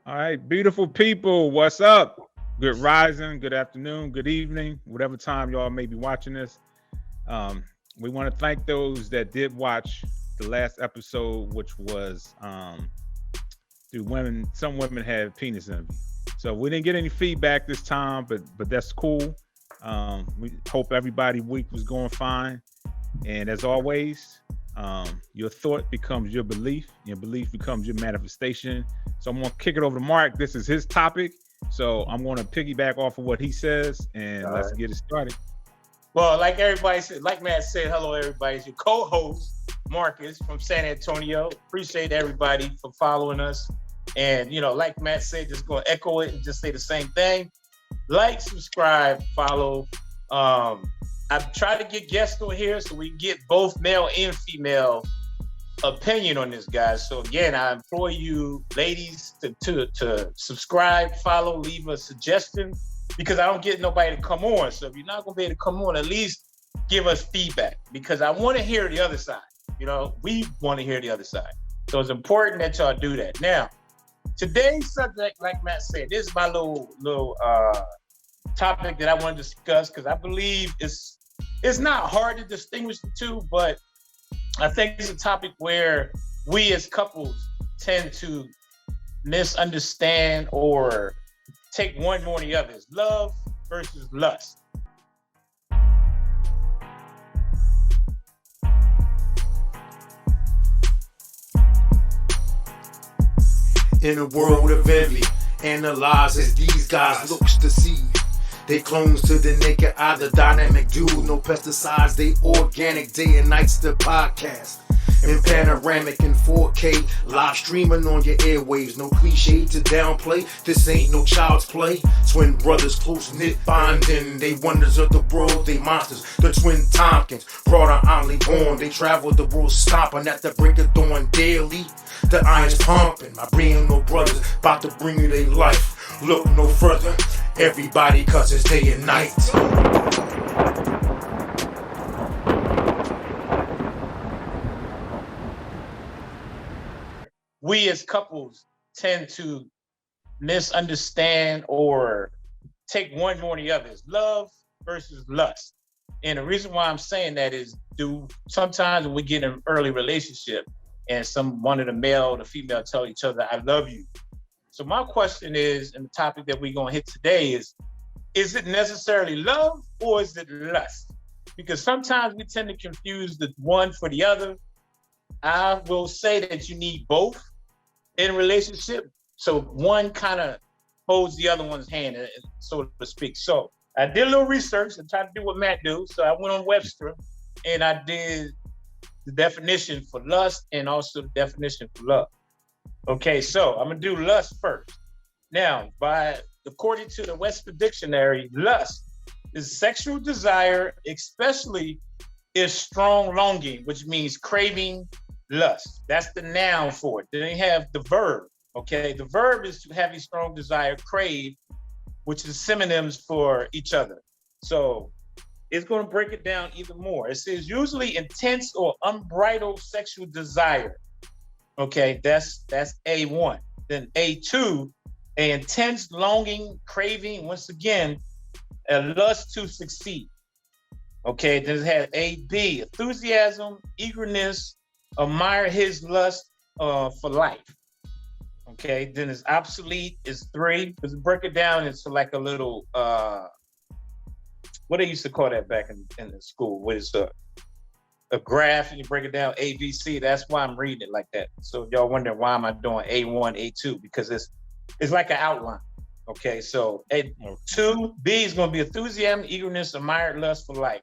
All right, beautiful people, what's up? Good rising, good afternoon, good evening, whatever time y'all may be watching this. Um, we want to thank those that did watch the last episode, which was do women? Some women have penis envy. So we didn't get any feedback this time, but that's cool. We hope everybody week was going fine. And as always, your thought becomes your belief becomes your manifestation. So I'm gonna kick it over to Mark. This is his topic. So I'm gonna piggyback off of what he says and All let's right. get it started. Well, like everybody said, like Matt said, hello everybody. It's your co-host Marcus from San Antonio. Appreciate everybody for following us. And like Matt said, just gonna echo it and just say the same thing. Like, subscribe, follow. I've tried to get guests on here so we can get both male and female opinion on this, guys. So again, I implore you, ladies, to subscribe, follow, leave a suggestion because I don't get nobody to come on. So if you're not gonna be able to come on, at least give us feedback because I want to hear the other side. We want to hear the other side. So it's important that y'all do that. Now, today's subject, like Matt said, this is my little topic that I want to discuss because I believe it's not hard to distinguish the two, but I think it's a topic where we as couples tend to misunderstand or take one more than the other. It's love versus lust. In a world of envy, analyze as these guys looks to see. They clones to the naked eye, the dynamic dude. No pesticides, they organic, day and nights the podcast. In panoramic in 4K, live streaming on your airwaves. No cliche to downplay, this ain't no child's play. Twin brothers close knit bonding, they wonders of the world, they monsters. The twin Tompkins, brought on only born. They travel the world stomping at the break of dawn daily. The iron's pumping, my brain no brothers, about to bring you their life. Look no further, everybody cause it's day and night. We as couples tend to misunderstand or take one more than the other. It's love versus lust. And the reason why I'm saying that is sometimes when we get in an early relationship and one of the male or the female tell each other, I love you. So my question is, and the topic that we're gonna hit today is it necessarily love or is it lust? Because sometimes we tend to confuse the one for the other. I will say that you need both in a relationship. So one kind of holds the other one's hand, so to speak. So I did a little research and tried to do what Matt do. So I went on Webster and I did the definition for lust and also the definition for love. Okay, so I'm gonna do lust first. Now, according to the Webster Dictionary, lust is sexual desire, especially is strong longing, which means craving, lust. That's the noun for it. Then they have the verb. Okay, the verb is to have a strong desire, crave, which is synonyms for each other. So it's going to break it down even more. It says usually intense or unbridled sexual desire. Okay, that's A1. Then A2, a intense longing, craving, once again, a lust to succeed. Okay, then it has AB, enthusiasm, eagerness, admire his lust for life. Okay, then it's obsolete is 3. Let's break it down into like a little what they used to call that back in the school. What is a graph and you break it down ABC. That's why I'm reading it like that. So if y'all wondering why am I doing A1, A2? Because it's like an outline. Okay, so A2, B is gonna be enthusiasm, eagerness, admire, lust for life.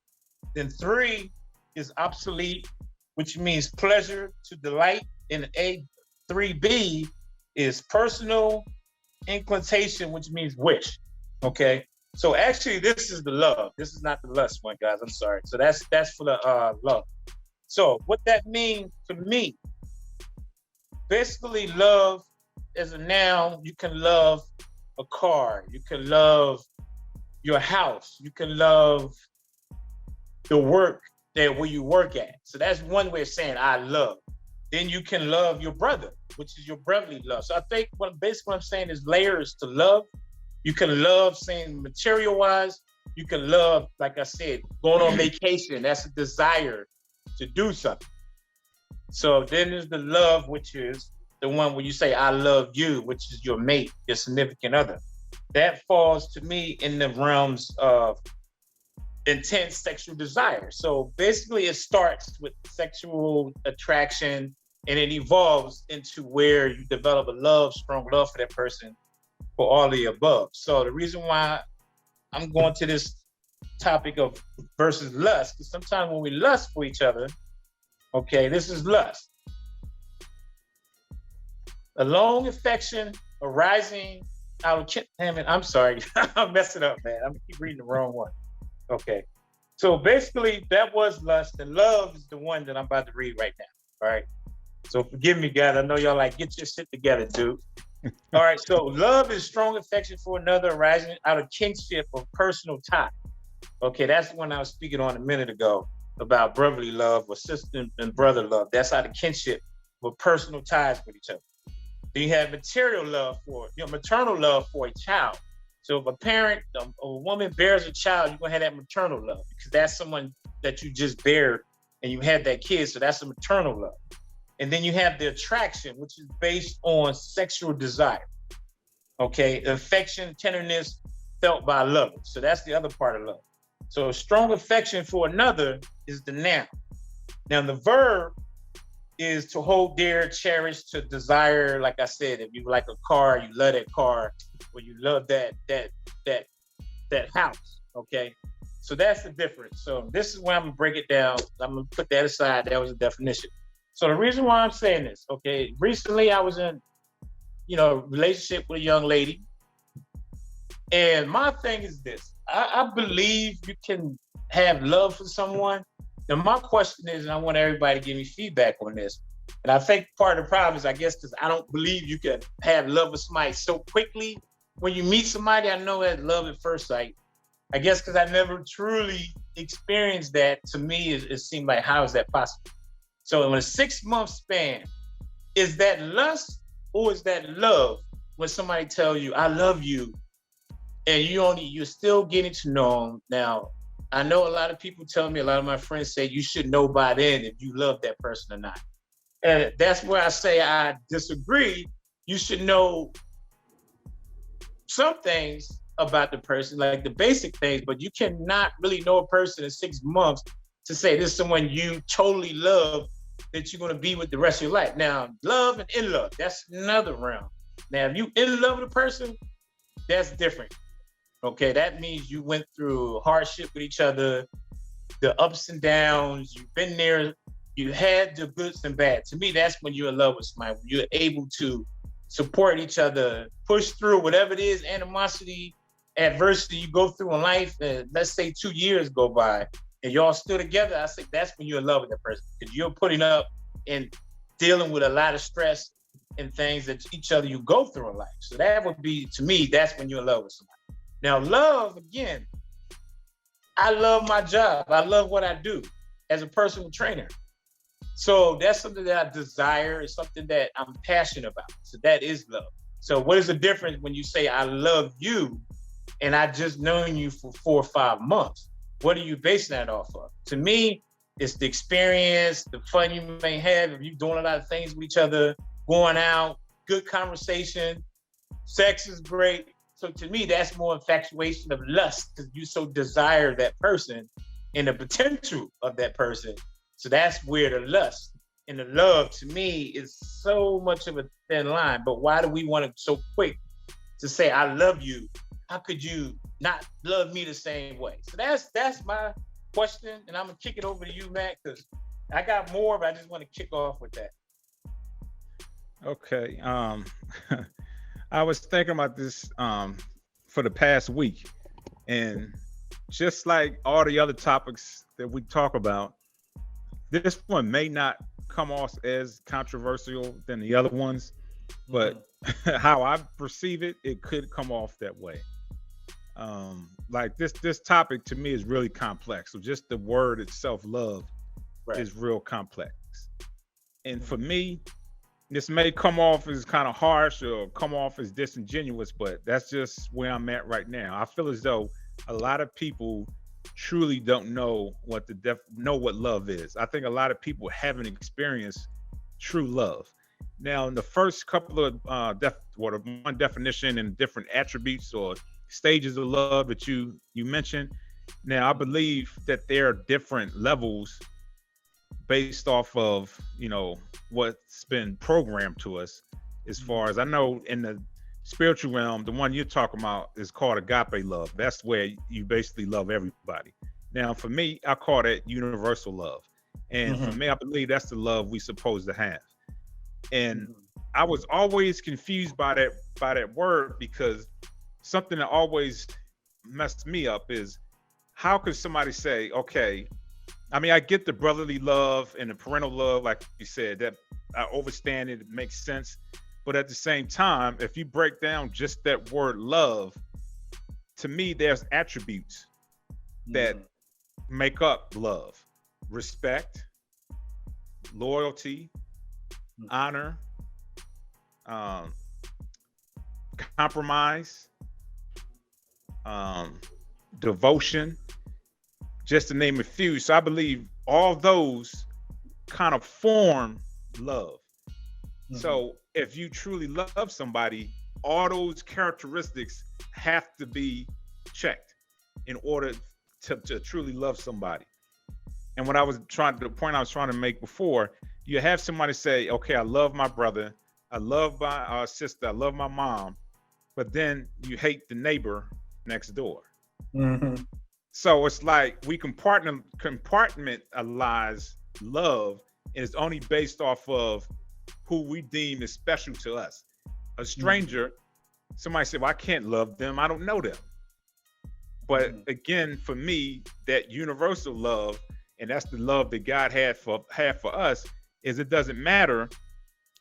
Then 3 is obsolete, which means pleasure to delight. And A3B is personal inclination, which means wish. Okay. So actually, this is the love. This is not the lust one, guys. I'm sorry. So that's for the love. So what that means to me, basically, love as a noun. You can love a car. You can love your house. You can love the work where you work at. So that's one way of saying I love. then you can love your brother, which is your brotherly love. So I think basically what I'm saying is layers to love. You can love saying material wise. You can love, like I said, going on vacation. That's a desire to do something. So then there's the love, which is the one where you say, I love you, which is your mate, your significant other. That falls to me in the realms of intense sexual desire. So basically it starts with sexual attraction and it evolves into where you develop a strong love for that person for all the above. So the reason why I'm going to this topic of versus lust, because sometimes when we lust for each other, okay, this is lust. A long affection arising out of, I'm sorry, I'm messing up, man. I'm gonna keep reading the wrong one. Okay. So basically that was lust, and love is the one that I'm about to read right now. All right. So forgive me, guys. I know y'all like, get your shit together, dude. All right. So love is strong affection for another arising out of kinship or personal tie. Okay. That's the one I was speaking on a minute ago about brotherly love or sister and brother love. That's out of kinship with personal ties with each other. Then you have material love maternal love for a child. So if a parent, a woman bears a child, you're gonna have that maternal love because that's someone that you just bared and you had that kid. So that's a maternal love. And then you have the attraction, which is based on sexual desire. Okay, affection, tenderness felt by lovers. So that's the other part of love. So a strong affection for another is the noun. Now the verb is to hold dear, cherish, to desire. Like I said, if you like a car, you love that car, or you love that house. Okay, so that's the difference. So this is where I'm gonna break it down. I'm gonna put that aside. That was a definition. So the reason why I'm saying this, okay, recently I was in, a relationship with a young lady, and my thing is this: I believe you can have love for someone. Now, my question is, and I want everybody to give me feedback on this, and I think part of the problem is, I guess, because I don't believe you can have love with somebody so quickly. When you meet somebody, I know that love at first sight. I guess because I never truly experienced that, to me, it seemed like, how is that possible? So in a 6-month span, is that lust or is that love when somebody tells you, I love you, and you're still getting to know them? Now, I know a lot of people tell me, a lot of my friends say you should know by then if you love that person or not. And that's where I say I disagree. You should know some things about the person, like the basic things, but you cannot really know a person in 6 months to say this is someone you totally love that you're going to be with the rest of your life. Now, love and in love, that's another realm. Now, if you in love with a person, that's different. Okay, that means you went through hardship with each other, the ups and downs, you've been there, you had the goods and bad. To me, that's when you're in love with somebody, when you're able to support each other, push through whatever it is, animosity, adversity you go through in life. And let's say 2 years go by and y'all still together, I think that's when you're in love with that person, because you're putting up and dealing with a lot of stress and things that each other you go through in life. So that would be, to me, that's when you're in love with somebody. Now, love, again, I love my job. I love what I do as a personal trainer. So that's something that I desire. It's something that I'm passionate about. So that is love. So what is the difference when you say, I love you, and I just known you for 4 or 5 months? What are you basing that off of? To me, it's the experience, the fun you may have if you're doing a lot of things with each other, going out, good conversation, sex is great. So to me, that's more infatuation of lust, because you so desire that person and the potential of that person. So that's where the lust and the love, to me, is so much of a thin line. But why do we want it so quick to say, I love you? How could you not love me the same way? So that's my question. And I'm gonna kick it over to you, Matt, because I got more, but I just want to kick off with that. Okay. I was thinking about this for the past week, and just like all the other topics that we talk about, this one may not come off as controversial than the other ones, but how I perceive it, it could come off that way. Like this topic to me is really complex. So just the word itself, love, Right. is real complex. And for me, this may come off as kind of harsh or come off as disingenuous, but that's just where I'm at right now. I feel as though a lot of people truly don't know what what love is. I think a lot of people haven't experienced true love. Now, in the first couple of one definition and different attributes or stages of love that you mentioned. Now, I believe that there are different levels based off of what's been programmed to us. As far as I know, in the spiritual realm, the one you're talking about is called agape love. That's where you basically love everybody. Now, for me, I call that universal love, and for me, I believe that's the love we supposed to have. And I was always confused by that word, because something that always messed me up is, how could somebody say, okay, I mean, I get the brotherly love and the parental love, like you said, that I understand it, makes sense. But at the same time, if you break down just that word love, to me, there's attributes that make up love: respect, loyalty, honor, compromise, devotion, just to name a few. So I believe all those kind of form love. So if you truly love somebody, all those characteristics have to be checked in order to truly love somebody. And what the point I was trying to make before, you have somebody say, okay, I love my brother, I love my sister, I love my mom, but then you hate the neighbor next door. So it's like we compartmentalize love, and it's only based off of who we deem is special to us. A stranger, somebody said, well, I can't love them, I don't know them. But again, for me, that universal love, and that's the love that God had for us, is it doesn't matter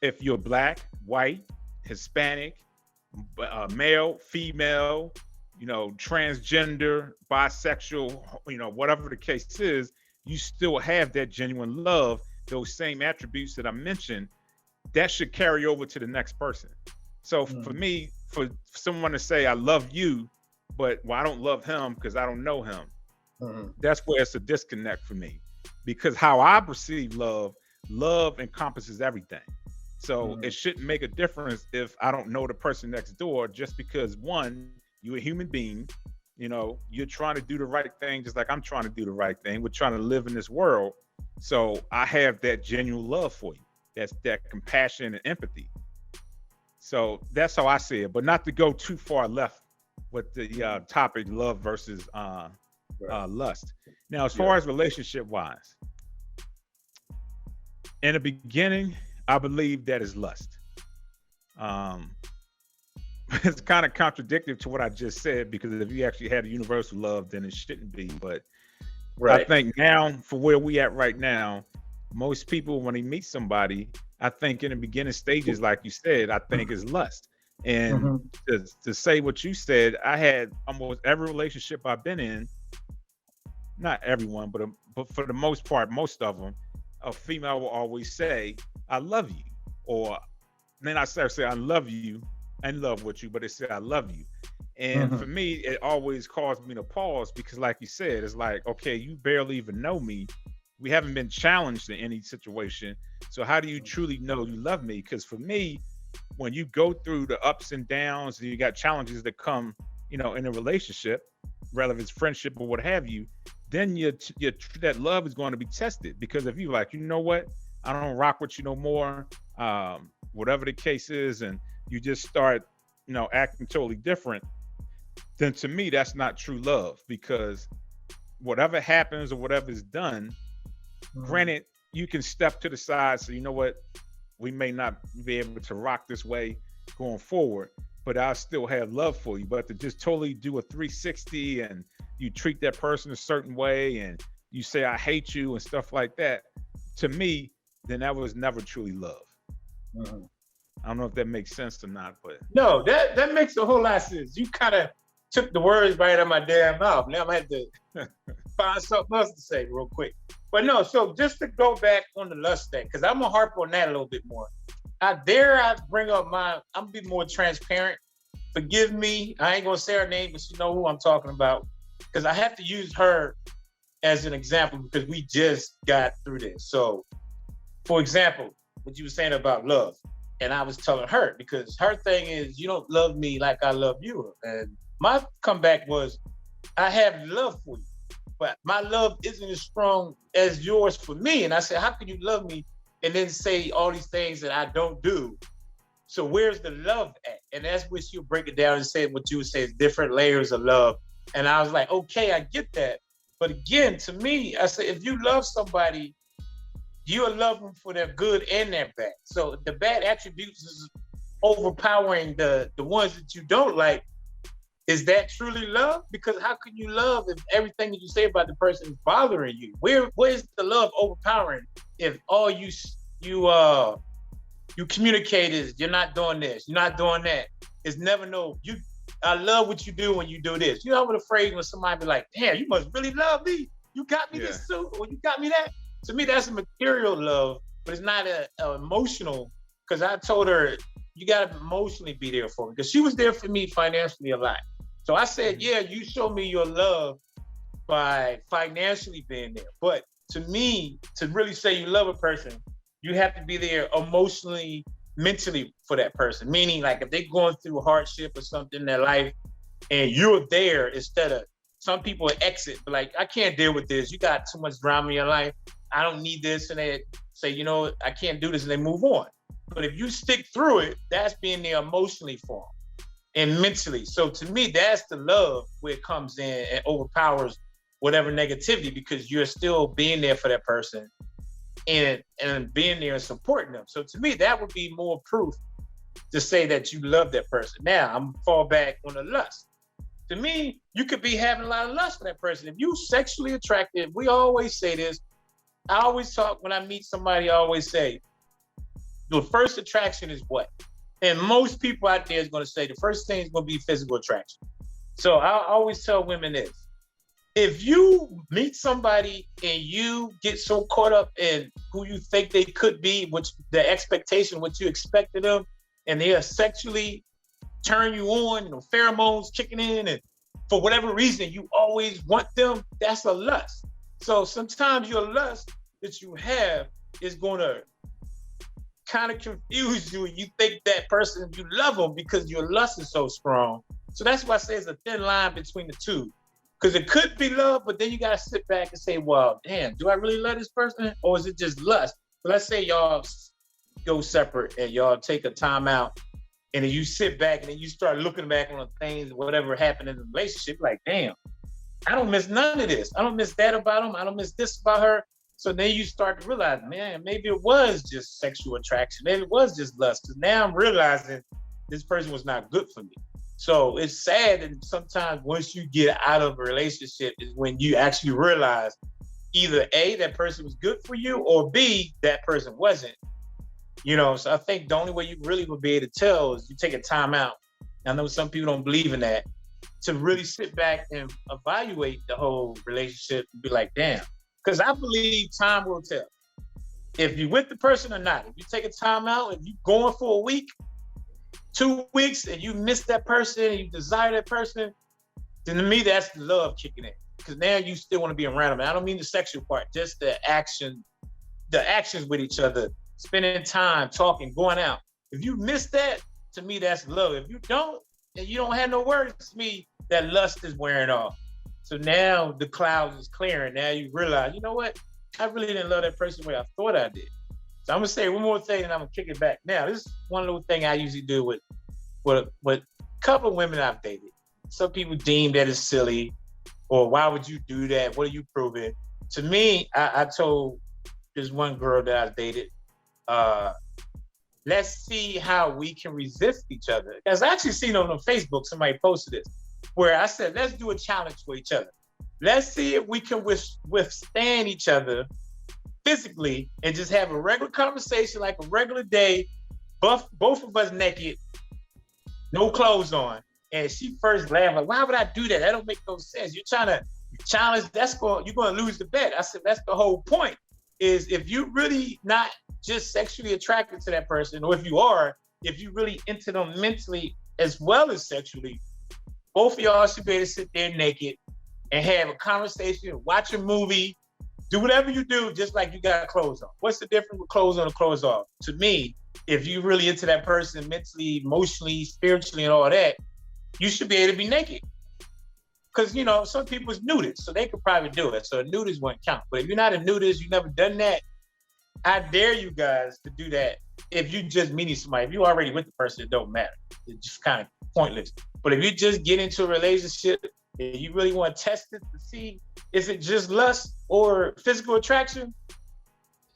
if you're black, white, Hispanic, male, female, transgender, bisexual, whatever the case is, you still have that genuine love. Those same attributes that I mentioned, that should carry over to the next person. So for me, for someone to say, I love you, but I don't love him because I don't know him, that's where it's a disconnect for me. Because how I perceive love encompasses everything. So it shouldn't make a difference if I don't know the person next door, just because, one, you're a human being, you're trying to do the right thing, just like I'm trying to do the right thing. We're trying to live in this world. So I have that genuine love for you. That's that compassion and empathy. So that's how I see it, but not to go too far left with the topic, love versus lust. Now, as far as relationship wise, in the beginning, I believe that is lust. It's kind of contradictory to what I just said, because if you actually had a universal love, then it shouldn't be. But I think now, for where we at right now, most people, when they meet somebody, I think in the beginning stages, like you said, I think is lust. And to say what you said, I had almost every relationship I've been in, not everyone, but for the most part, most of them, a female will always say, I love you. Or then I say, I love you, in love with you, but they say, I love you. And for me, it always caused me to pause, because like you said, it's like, okay, you barely even know me. We haven't been challenged in any situation. So how do you truly know you love me? Because for me, when you go through the ups and downs, and you got challenges that come, in a relationship, whether it's friendship or what have you, then that love is going to be tested. Because if you like, you know what, I don't rock with you no more, whatever the case is, and you just start, acting totally different, then to me, that's not true love. Because whatever happens or whatever is done, granted, you can step to the side, so you know what, we may not be able to rock this way going forward, but I still have love for you. But to just totally do a 360 and you treat that person a certain way and you say, I hate you and stuff like that, to me, then that was never truly love. I don't know if that makes sense or not, but no, that makes a whole lot of sense. You kind of took the words right out of my damn mouth. Now I'm gonna have to find something else to say real quick. But no, so just to go back on the lust thing, because I'm gonna harp on that a little bit more. I bring up I'm gonna be more transparent. Forgive me, I ain't gonna say her name, but you know who I'm talking about. Because I have to use her as an example because we just got through this. So, for example, what you were saying about love, and I was telling her, because her thing is, you don't love me like I love you. And my comeback was, I have love for you, but my love isn't as strong as yours for me. And I said, how can you love me and then say all these things that I don't do? So where's the love at? And that's where she'll break it down and say what you would say is different layers of love. And I was like, okay, I get that. But again, to me, I said, if you love somebody, you'll love them for their good and their bad. So the bad attributes is overpowering the ones that you don't like. Is that truly love? Because how can you love if everything that you say about the person is bothering you? Where's the love overpowering if all you communicate is you're not doing this, you're not doing that? It's never no, I love what you do when you do this. You know, I'm afraid when somebody be like, damn, you must really love me. You got me this suit, or you got me that. To me, that's a material love, but it's not a emotional, because I told her, you gotta emotionally be there for me, because she was there for me financially a lot. So I said, yeah, you show me your love by financially being there. But to me, to really say you love a person, you have to be there emotionally, mentally for that person. Meaning, like, if they're going through hardship or something in their life and you're there, instead of some people exit, but like, I can't deal with this. You got too much drama in your life. I don't need this. And they say, you know, I can't do this, and they move on. But if you stick through it, that's being there emotionally for them and mentally. So to me, that's the love where it comes in and overpowers whatever negativity, because you're still being there for that person and being there and supporting them. So to me, that would be more proof to say that you love that person. Now, I'm fall back on the lust. To me, you could be having a lot of lust for that person. If you sexually attracted, we always say this. I always talk, when I meet somebody, I always say, the first attraction is what? And most people out there is going to say the first thing is going to be physical attraction. So I always tell women this. If you meet somebody and you get so caught up in who you think they could be, which the expectation, what you expect of them, and they are sexually turn you on, you know, pheromones kicking in, and for whatever reason, you always want them, that's a lust. So sometimes your lust that you have is going to kind of confuse you, and you think that person, you love them because your lust is so strong. So that's why I say it's a thin line between the two. Because it could be love, but then you got to sit back and say, well, damn, do I really love this person? Or is it just lust? But let's say y'all go separate and y'all take a time out, and then you sit back and then you start looking back on the things, whatever happened in the relationship, like, damn, I don't miss none of this. I don't miss that about him. I don't miss this about her. So then you start to realize, man, maybe it was just sexual attraction. Maybe it was just lust. Because now I'm realizing this person was not good for me. So it's sad, and sometimes once you get out of a relationship is when you actually realize either A, that person was good for you, or B, that person wasn't. You know, so I think the only way you really will be able to tell is you take a time out. I know some people don't believe in that, to really sit back and evaluate the whole relationship and be like, damn. Because I believe time will tell. If you're with the person or not, if you take a time out, if you're going for a week, 2 weeks, and you miss that person and you desire that person, then to me, that's the love kicking in. Because now you still want to be around them. And I don't mean the sexual part, just the actions with each other, spending time, talking, going out. If you miss that, to me, that's love. If you don't, and you don't have no words, to me, that lust is wearing off. So now the clouds is clearing. Now you realize, you know what? I really didn't love that person the way I thought I did. So I'm gonna say one more thing, and I'm gonna kick it back. Now, this is one little thing I usually do with a couple of women I've dated. Some people deem that it's silly, or why would you do that? What are you proving? To me, I told this one girl that I dated, let's see how we can resist each other. Because I actually seen on Facebook, somebody posted this, where I said, let's do a challenge for each other. Let's see if we can withstand each other physically and just have a regular conversation like a regular day, both of us naked, no clothes on. And she first laughed, like, why would I do that? That don't make no sense. You're trying to challenge, you're going to lose the bet. I said, that's the whole point, is if you really not just sexually attracted to that person, or if you really into them mentally as well as sexually, both of y'all should be able to sit there naked and have a conversation, watch a movie, do whatever you do, just like you got clothes on. What's the difference with clothes on and clothes off? To me, if you really into that person mentally, emotionally, spiritually, and all that, you should be able to be naked. Because, you know, some people's nudists, so they could probably do it. So a nudist wouldn't count. But if you're not a nudist, you've never done that, I dare you guys to do that. If you just meeting somebody, if you're already with the person, it don't matter. It's just kind of pointless. But if you just get into a relationship and you really want to test it to see, is it just lust or physical attraction?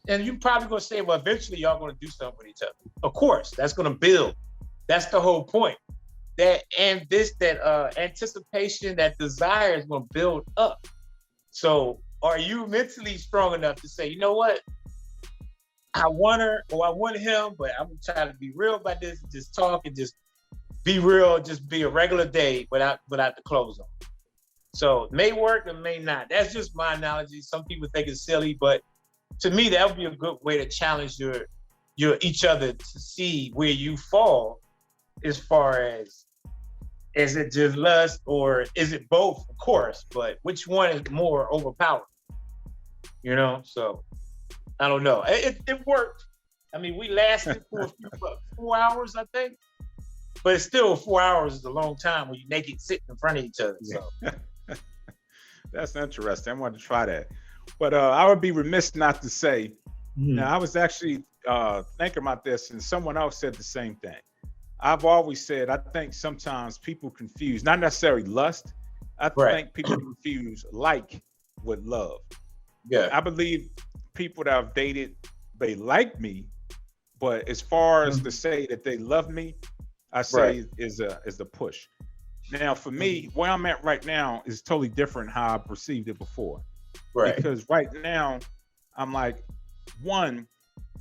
And you're probably going to say, well, eventually y'all going to do something with each other. Of course, that's going to build. That's the whole point. That anticipation, that desire is going to build up. So are you mentally strong enough to say, you know what? I want her or I want him, but I'm going to try to be real about this and just talk and just be real, just be a regular day without the clothes on. So it may work or may not. That's just my analogy. Some people think it's silly, but to me, that would be a good way to challenge your each other to see where you fall, as far as, is it just lust or is it both? Of course, but which one is more overpowered? You know, so I don't know. It worked. I mean, we lasted for 4 hours, I think, but it's still 4 hours is a long time when you're naked sitting in front of each other. So that's interesting. I wanted to try that, but I would be remiss not to say. Now, I was actually thinking about this, and someone else said the same thing. I've always said, I think sometimes people confuse, not necessarily lust. I think people confuse like with love. Yeah. I believe people that I've dated, they like me, but as far as to say that they love me, I say is a push. Now, for me, where I'm at right now is totally different how I perceived it before. Right. Because right now, I'm like, one,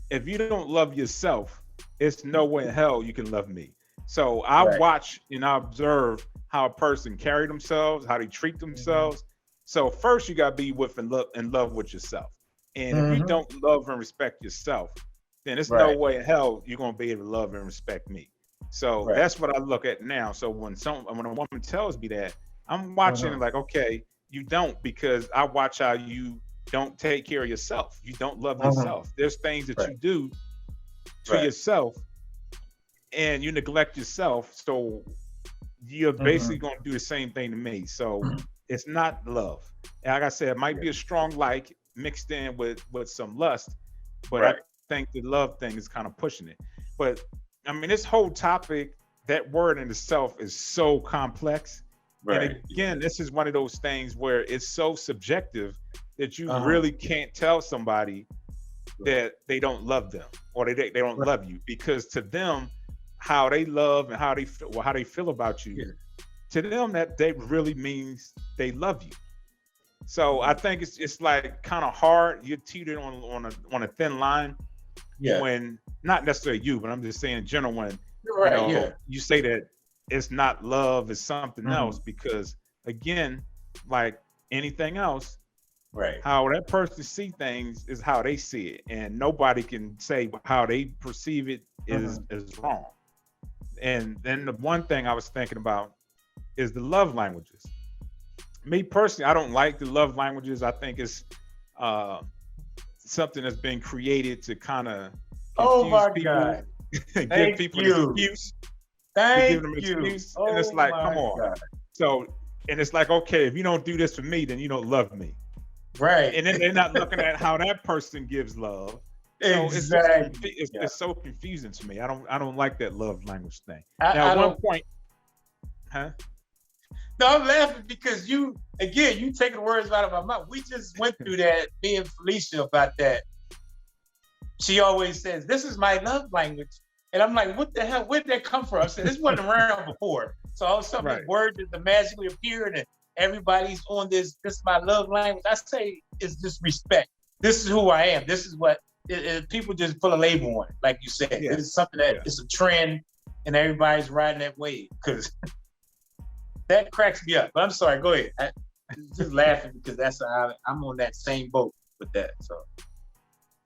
if you don't love yourself, it's no way in hell you can love me. So I watch and I observe how a person carry themselves, how they treat themselves. So first you gotta be in love with yourself. And if you don't love and respect yourself, then there's no way in hell you're gonna be able to love and respect me. So that's what I look at now. So when a woman tells me that, I'm watching like, okay, you don't, because I watch how you don't take care of yourself. You don't love yourself. There's things that you do to yourself and you neglect yourself. So you're basically going to do the same thing to me. So it's not love. And like I said, it might be a strong like mixed in with some lust, but I think the love thing is kind of pushing it. But I mean, this whole topic, that word in itself is so complex. And again, this is one of those things where it's so subjective that you really can't tell somebody that they don't love them or they don't love you, because to them, how they love and how they feel about you, to them that really means they love you. So I think it's like kind of hard. You're teetering on a thin line when, not necessarily you, but I'm just saying in general, when you say that it's not love, it's something else, because again, like anything else, how that person see things is how they see it, and nobody can say how they perceive it is wrong. And then the one thing I was thinking about is the love languages. Me personally, I don't like the love languages. I think it's something that's been created to kind of God, give people an excuse. Thank you. And it's like, come on. God. So, and it's like, okay, if you don't do this for me, then you don't love me. Right. And then they're not looking at how that person gives love. So exactly. It's so confusing to me. I don't like that love language thing. At one point, No, I'm laughing because you taking the words out of my mouth. We just went through that, me and Felicia, about that. She always says, "This is my love language," and I'm like, "What the hell? Where'd that come from?" I said, "This wasn't around before." So all of a sudden, this word just magically appeared, and everybody's on this. This is my love language. I say it's just respect. This is who I am. This is what people just put a label on it, like you said. Yeah. It's something that it's a trend, and everybody's riding that wave because that cracks me up. But I'm sorry. Go ahead. just laughing because I'm on that same boat with that. So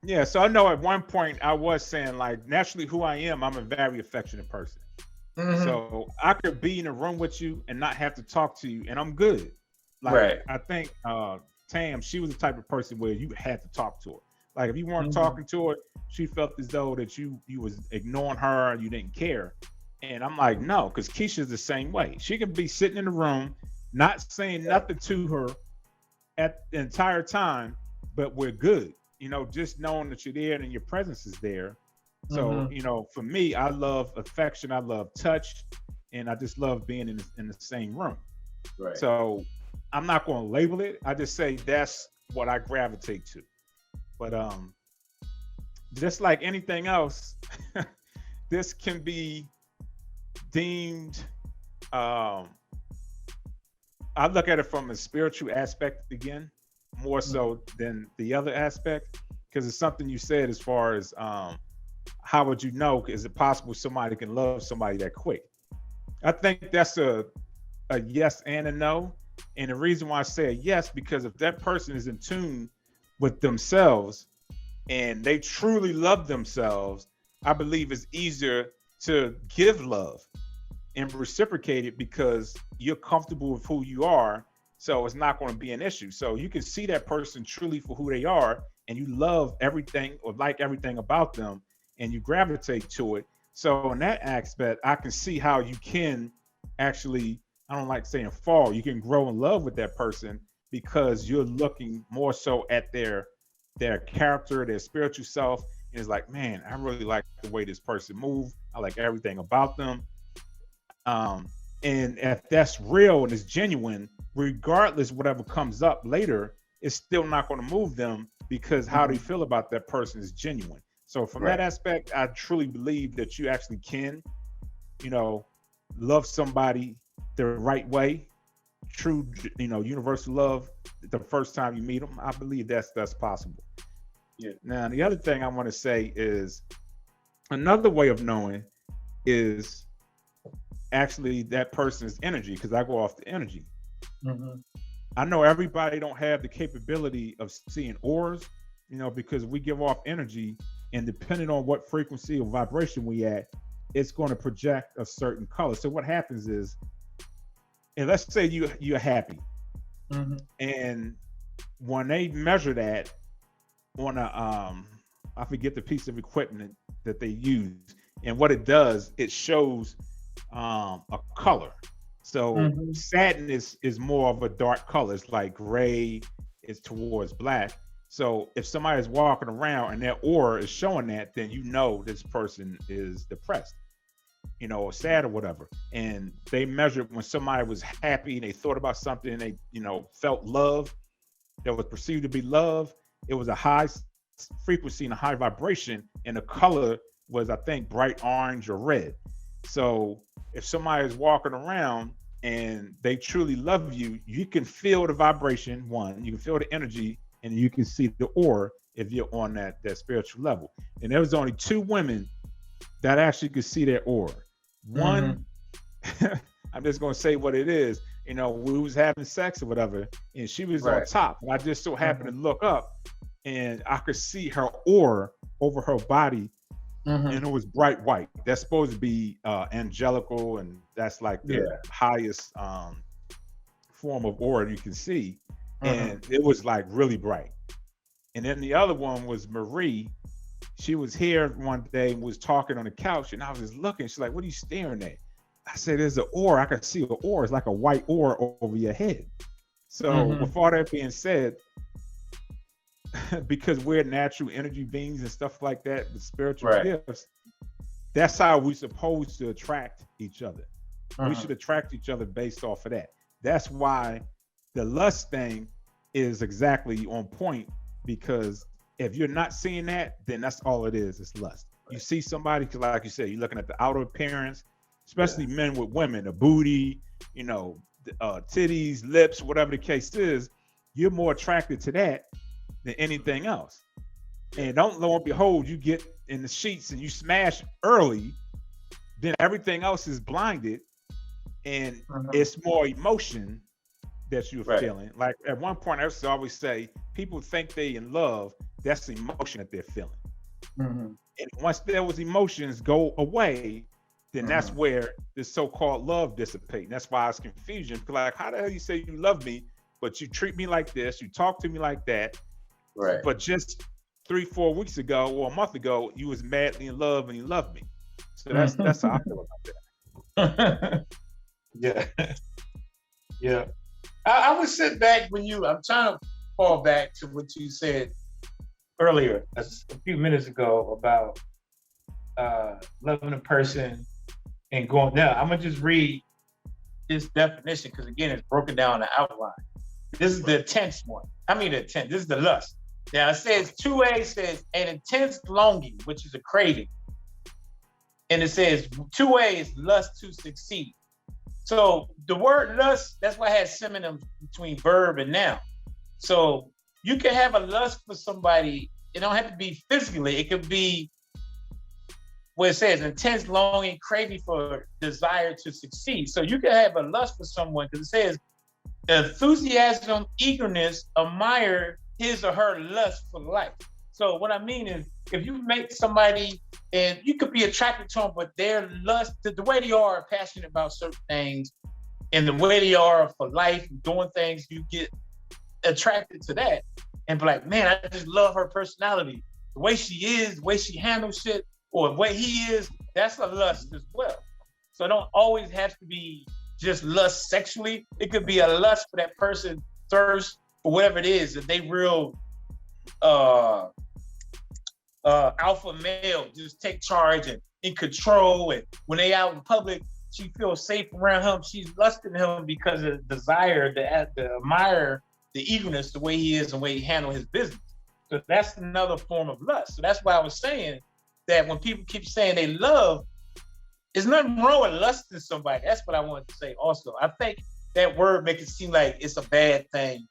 Yeah, so I know at one point I was saying like naturally who I am, I'm a very affectionate person. So I could be in a room with you and not have to talk to you, and I'm good. Like Right. I think Tam, she was the type of person where you had to talk to her. Like if you weren't talking to her, she felt as though that you was ignoring her and you didn't care. And I'm like, no, because Keisha's the same way. She can be sitting in the room, not saying nothing to her at the entire time, but we're good. You know, just knowing that you're there and your presence is there. So, you know, for me, I love affection, I love touch, and I just love being in the same room. Right. So I'm not going to label it. I just say that's what I gravitate to. But just like anything else, this can be deemed I look at it from a spiritual aspect again, more so than the other aspect, because it's something you said as far as how would you know? Is it possible somebody can love somebody that quick? I think that's a yes and a no. And the reason why I say a yes, because if that person is in tune with themselves and they truly love themselves, I believe it's easier to give love and reciprocate it because you're comfortable with who you are. So it's not going to be an issue. So you can see that person truly for who they are and you love everything or like everything about them and you gravitate to it. So in that aspect, I can see how you can actually, I don't like saying fall, you can grow in love with that person because you're looking more so at their character, their spiritual self. And it's like, man, I really like the way this person moves. I like everything about them. And if that's real and it's genuine, regardless whatever comes up later, it's still not going to move them because how they feel about that person is genuine. So from that aspect, I truly believe that you actually can, you know, love somebody the right way, true, you know, universal love the first time you meet them. I believe that's possible. Yeah. Now, the other thing I want to say is another way of knowing is actually that person's energy, because I go off the energy. I know everybody don't have the capability of seeing auras, you know, because we give off energy, and depending on what frequency or vibration we at, it's going to project a certain color. So what happens is, and let's say you're happy, and when they measure that on a I forget the piece of equipment that they use, and what it does, it shows a color. So sadness is more of a dark color. It's like gray, it's towards black. So if somebody's walking around and their aura is showing that, then you know this person is depressed, you know, or sad or whatever. And they measured when somebody was happy and they thought about something and they, you know, felt love that was perceived to be love. It was a high frequency and a high vibration, and the color was, I think, bright orange or red. So if somebody is walking around and they truly love you, you can feel the vibration, one, you can feel the energy, and you can see the aura if you're on that spiritual level. And there was only 2 women that actually could see their aura. One, I'm just gonna say what it is. You know, we was having sex or whatever, and she was on top. And I just so happened to look up, and I could see her aura over her body, and it was bright white. That's supposed to be angelical, and that's like the highest form of aura you can see. And it was like really bright. And then the other one was Marie. She was here one day and was talking on the couch, and I was just looking. She's like, "What are you staring at?" I said, "There's an aura. I can see an aura. It's like a white aura over your head." So with all that being said, because we're natural energy beings and stuff like that, the spiritual gifts, that's how we're supposed to attract each other. We should attract each other based off of that. That's why the lust thing is exactly on point, because if you're not seeing that, then that's all it is. It's lust. You see somebody, like you said, you're looking at the outer appearance, especially men with women, the booty, you know, titties, lips, whatever the case is, you're more attracted to that than anything else. And don't, lo and behold, you get in the sheets and you smash early, then everything else is blinded, and it's more emotion that you're Right. feeling. Like at one point, I used to always say, people think they in love. That's the emotion that they're feeling. Mhm. And once those emotions go away, then that's where the so-called love dissipates. That's why it's confusion. Like, how the hell you say you love me, but you treat me like this, you talk to me like that, Right. but just 3-4 weeks ago or a month ago, you was madly in love and you loved me. So that's how I feel about that. Yeah. Yeah. I would sit back when I'm trying to fall back to what you said earlier, a few minutes ago, about loving a person and going down. I'm going to just read this definition because, again, it's broken down in the outline. This is the intense one. This is the lust. Now, it says 2A says an intense longing, which is a craving. And it says 2A is lust to succeed. So the word lust, that's why it has synonyms between verb and noun. So you can have a lust for somebody. It don't have to be physically. It could be what it says, intense longing, craving for desire to succeed. So you can have a lust for someone because it says enthusiasm, eagerness, admire his or her lust for life. So what I mean is, if you make somebody, and you could be attracted to them, but their lust, the way they are passionate about certain things, and the way they are for life, doing things, you get attracted to that, and be like, man, I just love her personality, the way she is, the way she handles shit, or the way he is. That's a lust as well. So it don't always have to be just lust sexually. It could be a lust for that person, thirst for whatever it is, that they real alpha male, just take charge and in control. And when they out in public, she feels safe around him. She's lusting him because of the desire, the admire, the eagerness, the way he is and the way he handles his business. So that's another form of lust. So that's why I was saying that when people keep saying they love, there's nothing wrong with lusting somebody. That's what I wanted to say also. I think that word makes it seem like it's a bad thing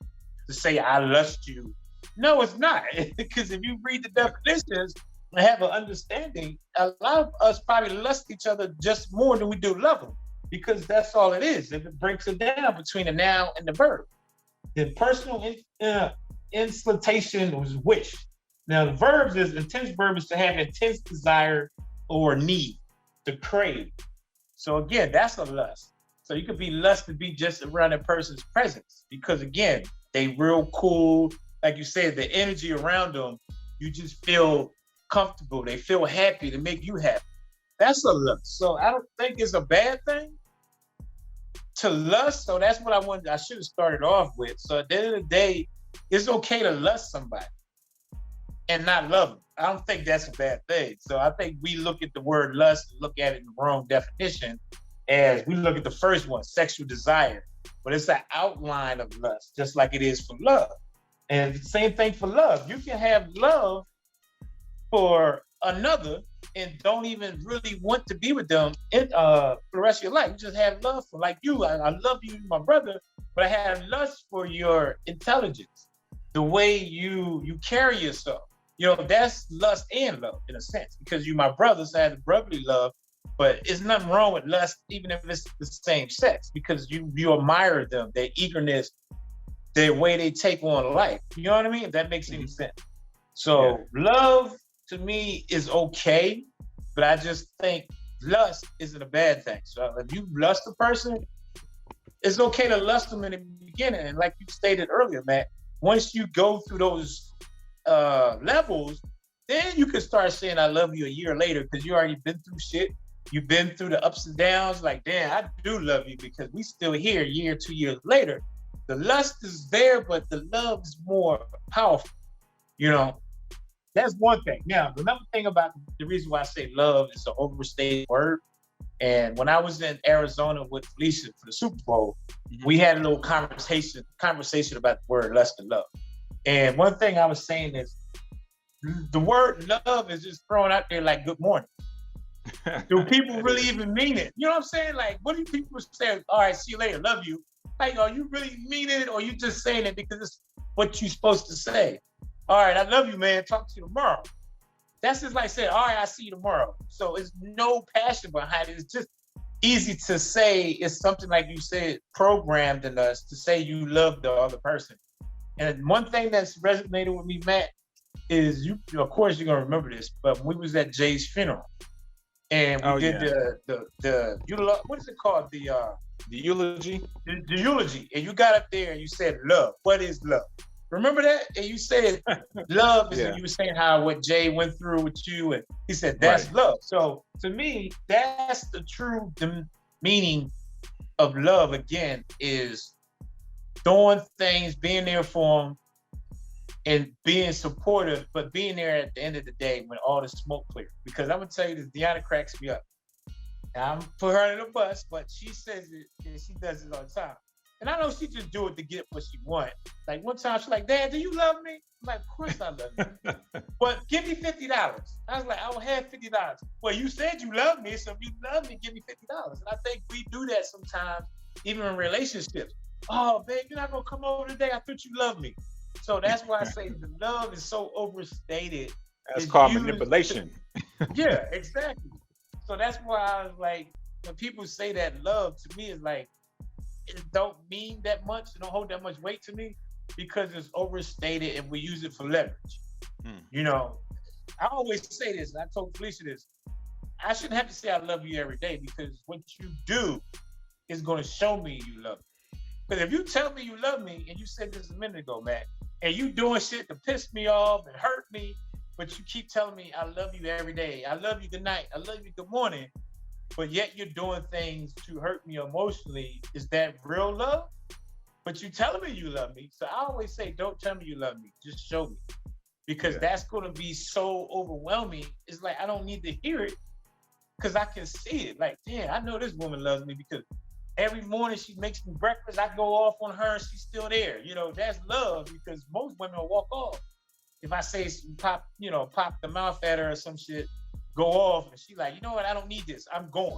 to say, I lust you. No, it's not. Because if you read the definitions and have an understanding, a lot of us probably lust each other just more than we do love them, because that's all it is. If it breaks it down between the noun and the verb. The personal incitation was wish. Now, the verbs is intense verb is to have intense desire or need, to crave. So again, that's a lust. So you could be lust to be just around a person's presence, because again, they real cool. Like you said, the energy around them, you just feel comfortable. They feel happy to make you happy. That's a lust. So I don't think it's a bad thing to lust. So that's what I should have started off with. So at the end of the day, it's okay to lust somebody and not love them. I don't think that's a bad thing. So I think we look at the word lust and look at it in the wrong definition, as we look at the first one, sexual desire. But it's an outline of lust, just like it is for love. And the same thing for love. You can have love for another and don't even really want to be with them for the rest of your life. You just have love for, like you. I love you, my brother, but I have lust for your intelligence, the way you carry yourself. You know, that's lust and love in a sense, because you my brothers, I have brotherly love, but it's nothing wrong with lust, even if it's the same sex, because you admire them, their eagerness, the way they take on life. You know what I mean? If that makes any sense. So love to me is okay, but I just think lust isn't a bad thing. So if you lust a person, it's okay to lust them in the beginning. And like you stated earlier, Matt, once you go through those levels, then you can start saying I love you a year later, because you already been through shit. You've been through the ups and downs. Like, damn, I do love you, because we still here a year, 2 years later. The lust is there, but the love is more powerful. You know, that's one thing. Now, another thing about the reason why I say love is an overstated word. And when I was in Arizona with Felicia for the Super Bowl, we had a little conversation about the word lust and love. And one thing I was saying is the word love is just thrown out there like good morning. Do people really even mean it? You know what I'm saying? Like, what do people say? All right, see you later, love you. Like, are you really meaning it, or you just saying it because it's what you're supposed to say? All right, I love you, man. Talk to you tomorrow. That's just like saying, all right, I'll see you tomorrow. So it's no passion behind it. It's just easy to say. It's something like you said, programmed in us to say you love the other person. And one thing that's resonated with me, Matt, is you. Of course, you're gonna remember this, but we was at Jay's funeral, and we did the what is it called, the eulogy. The eulogy, and you got up there and you said love. What is love? Remember that? And you said love is, you were saying how what Jay went through with you, and he said that's love. So to me, that's the true meaning of love. Again, is doing things, being there for them, and being supportive, but being there at the end of the day when all the smoke clears. Because I'm gonna tell you this, Deanna cracks me up. I'm put her in the bus, but she says it, and she does it all the time. And I know she just do it to get what she want. Like one time she's like, Dad, do you love me? I'm like, of course I love you. But give me $50. I was like, I will have $50. Well, you said you love me, so if you love me, give me $50. And I think we do that sometimes, even in relationships. Oh, babe, you're not gonna come over today. I thought you loved me. So that's why I say the love is so overstated. That's called manipulation. Yeah, exactly. So that's why I was like, when people say that love, to me is like, it don't mean that much, it don't hold that much weight to me, because it's overstated and we use it for leverage. You know, I always say this, and I told Felicia this, I shouldn't have to say I love you every day, because what you do is going to show me you love me. Because if you tell me you love me, and you said this a minute ago, Matt, and you doing shit to piss me off and hurt me, but you keep telling me I love you every day, I love you good night, I love you good morning, but yet you're doing things to hurt me emotionally, is that real love? But you telling me you love me. So I always say, don't tell me you love me, just show me. Because that's going to be so overwhelming. It's like, I don't need to hear it, because I can see it. Like, damn, I know this woman loves me, because every morning she makes me breakfast, I go off on her and she's still there. You know, that's love, because most women will walk off. If I say pop the mouth at her or some shit, go off, and she like, you know what, I don't need this, I'm going.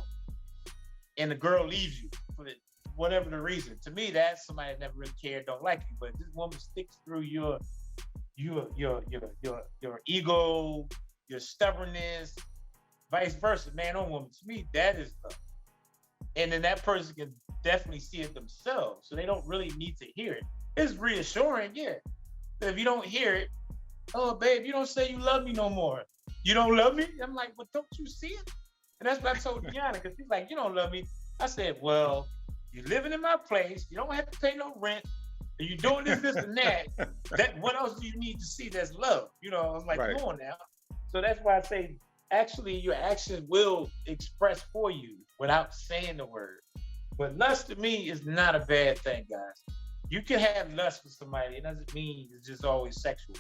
And the girl leaves you for whatever the reason. To me, that's somebody that never really cared, don't like you. But this woman sticks through your ego, your stubbornness, vice versa, man or woman. To me, that is love. And then that person can definitely see it themselves, so they don't really need to hear it. It's reassuring, yeah. But if you don't hear it, oh, babe, you don't say you love me no more. You don't love me? I'm like, well, don't you see it? And that's what I told Deanna, because she's like, you don't love me. I said, well, you're living in my place. You don't have to pay no rent. You're doing this, and that. What else do you need to see that's love? You know, I'm like, come on now. So that's why I say, actually, your actions will express for you without saying the word. But lust to me is not a bad thing, guys. You can have lust for somebody. It doesn't mean it's just always sexual.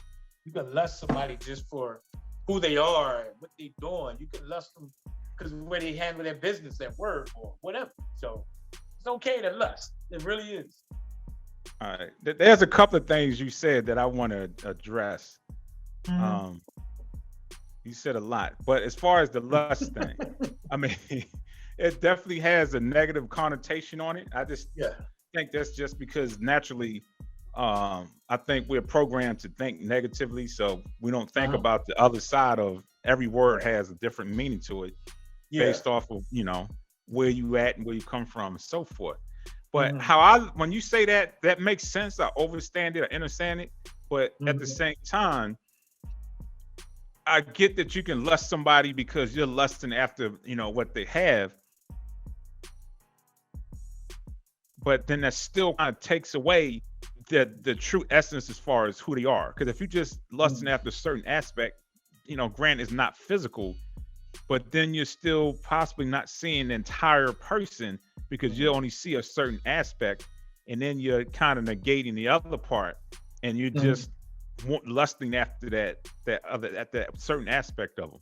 You can lust somebody just for who they are and what they're doing. You can lust them because of the way they handle their business at work or whatever. So it's okay to lust. It really is. All right. There's a couple of things you said that I want to address. Mm-hmm. You said a lot, but as far as the lust thing, I mean, it definitely has a negative connotation on it. I just think that's just because naturally, I think we're programmed to think negatively, so we don't think about the other side of every word has a different meaning to it, based off of, you know, where you at and where you come from and so forth. But when you say that, that makes sense. I understand it, I understand it, but at the same time, I get that you can lust somebody because you're lusting after, you know, what they have. But then that still kind of takes away the true essence as far as who they are. Because if you just lusting after a certain aspect, you know, granted it's not physical, but then you're still possibly not seeing the entire person because you only see a certain aspect, and then you're kind of negating the other part, and you're just lusting after that certain aspect of them.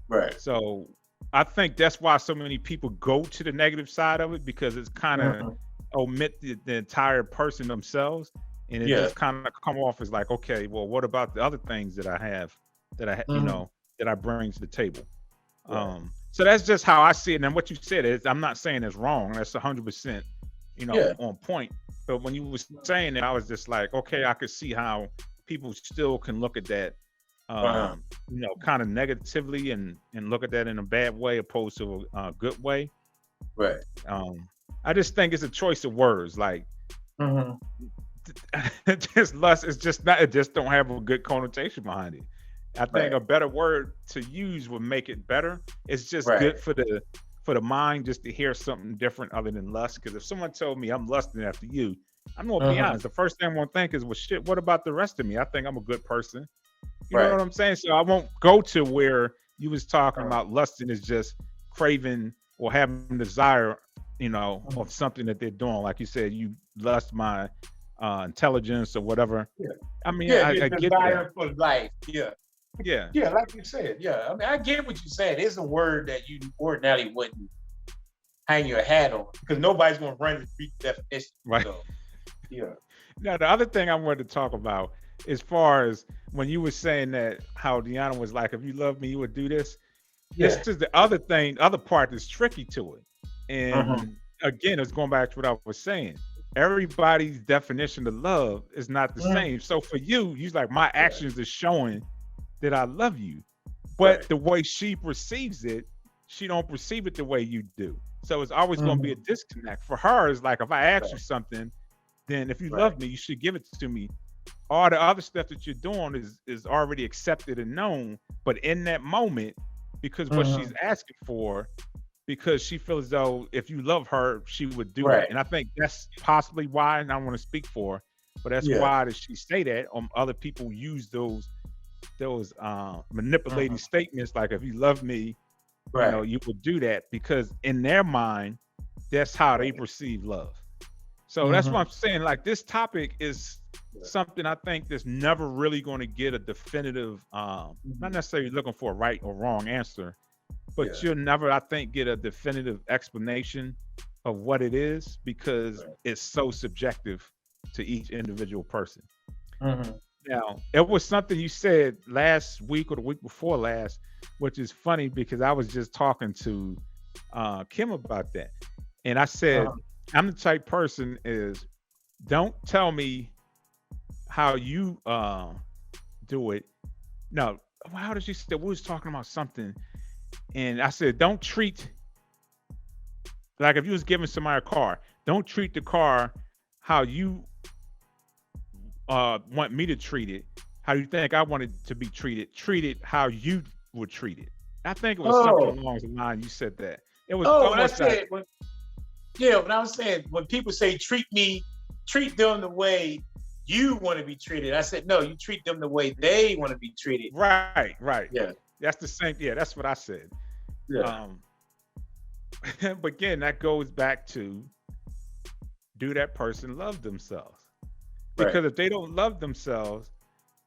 Right. So I think that's why so many people go to the negative side of it, because it's kind of omit the entire person themselves, and it just kind of come off as like, okay, well, what about the other things that I have that I you know, that I bring to the table? So that's just how I see it. And what you said is, I'm not saying it's wrong. That's 100%, you know, on point. But when you were saying that, I was just like, okay, I could see how people still can look at that, you know, kind of negatively and look at that in a bad way opposed to a good way. Right. I just think it's a choice of words. Like, Mm-hmm. just lust is just not. It just don't have a good connotation behind it. I think Right. a better word to use would make it better. It's just Right. good for the mind just to hear something different other than lust. Because if someone told me I'm lusting after you, I'm gonna be Mm-hmm. honest. The first thing I'm gonna think is, well, shit. What about the rest of me? I think I'm a good person. You know Right. what I'm saying? So I won't go to where you was talking Uh-huh. about lusting is just craving or having desire, Mhm. of something that they're doing. Like you said, you lust my intelligence or whatever. Yeah. I mean, Yeah, I, your I get that. desire for life. Yeah. Yeah, Yeah, like you said. Yeah. I mean, I get what you said. It's a word that you ordinarily wouldn't hang your hat on because nobody's gonna run the street definition. right. So yeah. Now, the other thing I wanted to talk about, as far as when you were saying that how Deanna was like, if you love me, you would do this. This Yeah. is the other thing, other part that's tricky to it. Mm-hmm. And again, it's going back to what I was saying. Everybody's definition of love is not the Mm-hmm. same. So for you, you're like, my Right. actions are showing that I love you. Right. But the way she perceives it, she don't perceive it the way you do. So it's always going to be a Mm-hmm. disconnect. For her, it's like, if I ask you Right. something, then if you Right. love me, you should give it to me. All the other stuff that you're doing is already accepted and known. But in that moment, because what she's Mm-hmm. asking for, because she feels as though if you love her, she would do that. Right. And I think that's possibly why, and I want to speak for her, but that's Yeah. why does she say that. Other people use those manipulating Mm-hmm. statements like, if you love me, Right. you would do that, because in their mind, that's how they Right. perceive love. So that's what Mm-hmm. I'm saying. Like, this topic is Yeah. something I think that's never really going to get a definitive, not Mm-hmm. necessarily looking for a right or wrong answer, Yeah. but you'll never, I think, get a definitive explanation of what it is, because Right. it's so subjective to each individual person. Mm-hmm. Now, it was something you said last week or the week before last, which is funny because I was just talking to Kim about that. And I said, Uh-huh. I'm the type person is, don't tell me how you do it. No, how did she say? We was talking about something, and I said, don't treat, like, if you was giving somebody a car, don't treat the car how you want me to treat it. How you think I want it to be treated? Treat it how you would treat it. I think it was something Oh. along the line you said that. It was Oh, when I almost like, said when I was saying when people say treat them the way you want to be treated. I said no, you treat them the way they want to be treated. right, right. Yeah. That's the same. Yeah, that's what I said. Yeah. Um, but again, that goes back to, do that person love themselves? Right. Because if they don't love themselves,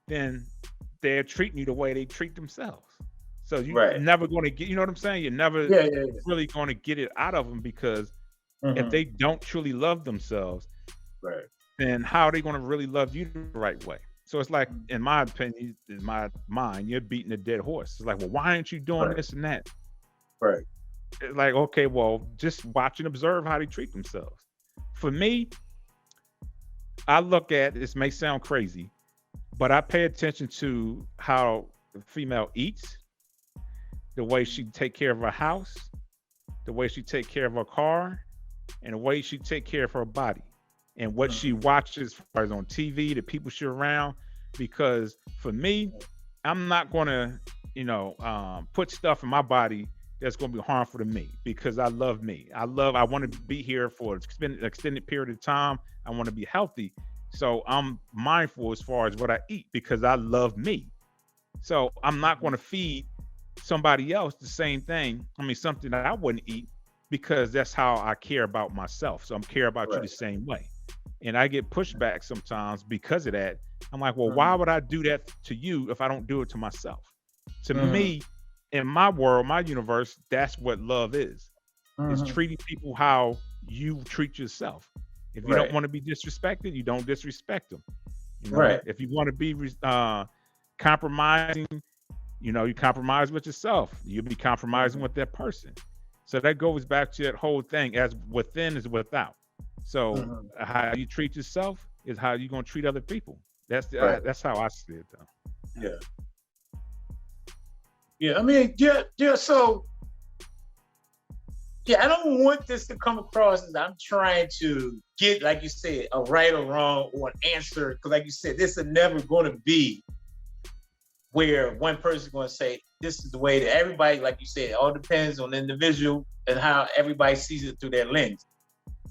then they're treating you the way they treat themselves. So you're Right. never going to get, you know what I'm saying? You're never Yeah. Yeah. Yeah. really going to get it out of them, because if Mm-hmm. they don't truly love themselves, Right. then how are they going to really love you the right way? So it's like, in my opinion, in my mind, you're beating a dead horse. It's like, well, why aren't you doing Right. this and that? Right. It's like, okay, well, just watch and observe how they treat themselves. For me, I look at, this may sound crazy, but I pay attention to how the female eats, the way she take care of her house, the way she take care of her car, and the way she take care of her body, and what she watches as far as on TV, the people she's around. Because for me, I'm not going to, put stuff in my body that's going to be harmful to me, because I love me. I want to be here for an extended period of time. I want to be healthy. So I'm mindful as far as what I eat, because I love me. So I'm not going to feed somebody else the same thing. I mean, something that I wouldn't eat, because that's how I care about myself. So I'm care about you the Right. same way. And I get pushback sometimes because of that. I'm like, well, why would I do that to you if I don't do it to myself? To Mhm. me, in my world, my universe, that's what love is. It's Mhm. treating people how you treat yourself. If you don't Right. want to be disrespected, you don't disrespect them. Right. If you want to be compromising, you compromise with yourself. You'll be compromising with that person. So that goes back to that whole thing, as within is without. So Mhm. how you treat yourself is how you're gonna treat other people. That's Right. that's how I see it, though. Yeah. Yeah. I mean, yeah. Yeah. So Yeah, I don't want this to come across as I'm trying to get, like you said, a right or wrong or an answer. Because, like you said, this is never going to be where one person is going to say, this is the way that everybody, like you said, it all depends on the individual and how everybody sees it through their lens.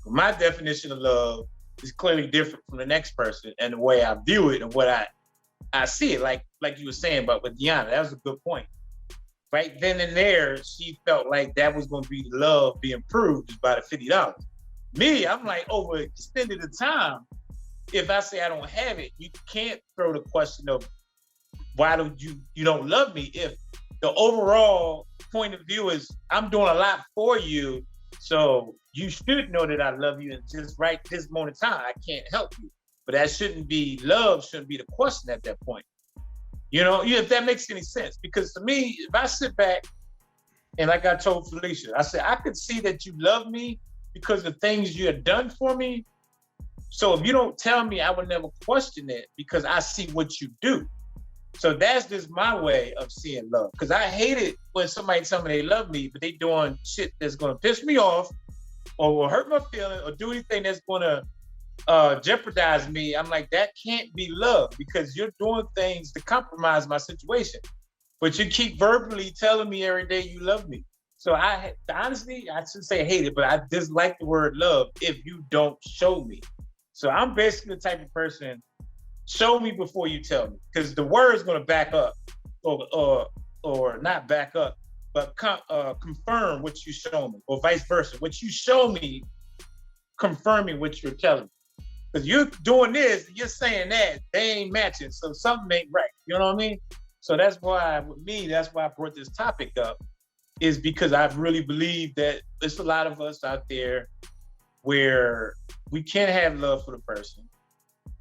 My definition of love is clearly different from the next person, and the way I view it and what I see it. Like you were saying about with Deanna, that was a good point. Right then and there, she felt like that was going to be love being proved just by the $50. Me, I'm like, over extended the time, if I say I don't have it, you can't throw the question of why don't you don't love me, if the overall point of view is I'm doing a lot for you, so you should know that I love you, and just right this moment in time, I can't help you. But that shouldn't be love, shouldn't be the question at that point. You know, if that makes any sense. Because to me, if I sit back and like I told Felicia, I said, I could see that you love me because of things you have done for me. So if you don't tell me, I would never question it because I see what you do. So that's just my way of seeing love. Because I hate it when somebody tell me they love me, but they doing shit that's going to piss me off or will hurt my feelings or do anything that's going to jeopardize me. I'm like, that can't be love because you're doing things to compromise my situation. But you keep verbally telling me every day you love me. So honestly, I shouldn't say hate it, but I dislike the word love if you don't show me. So I'm basically the type of person, show me before you tell me, because the word is going to back up or not back up, but confirm what you show me, or vice versa. What you show me, confirming what you're telling me. Because you're doing this, you're saying that, they ain't matching, so something ain't right. You know what I mean? So that's why, with me, that's why I brought this topic up, is because I really believe that there's a lot of us out there where we can't have love for the person.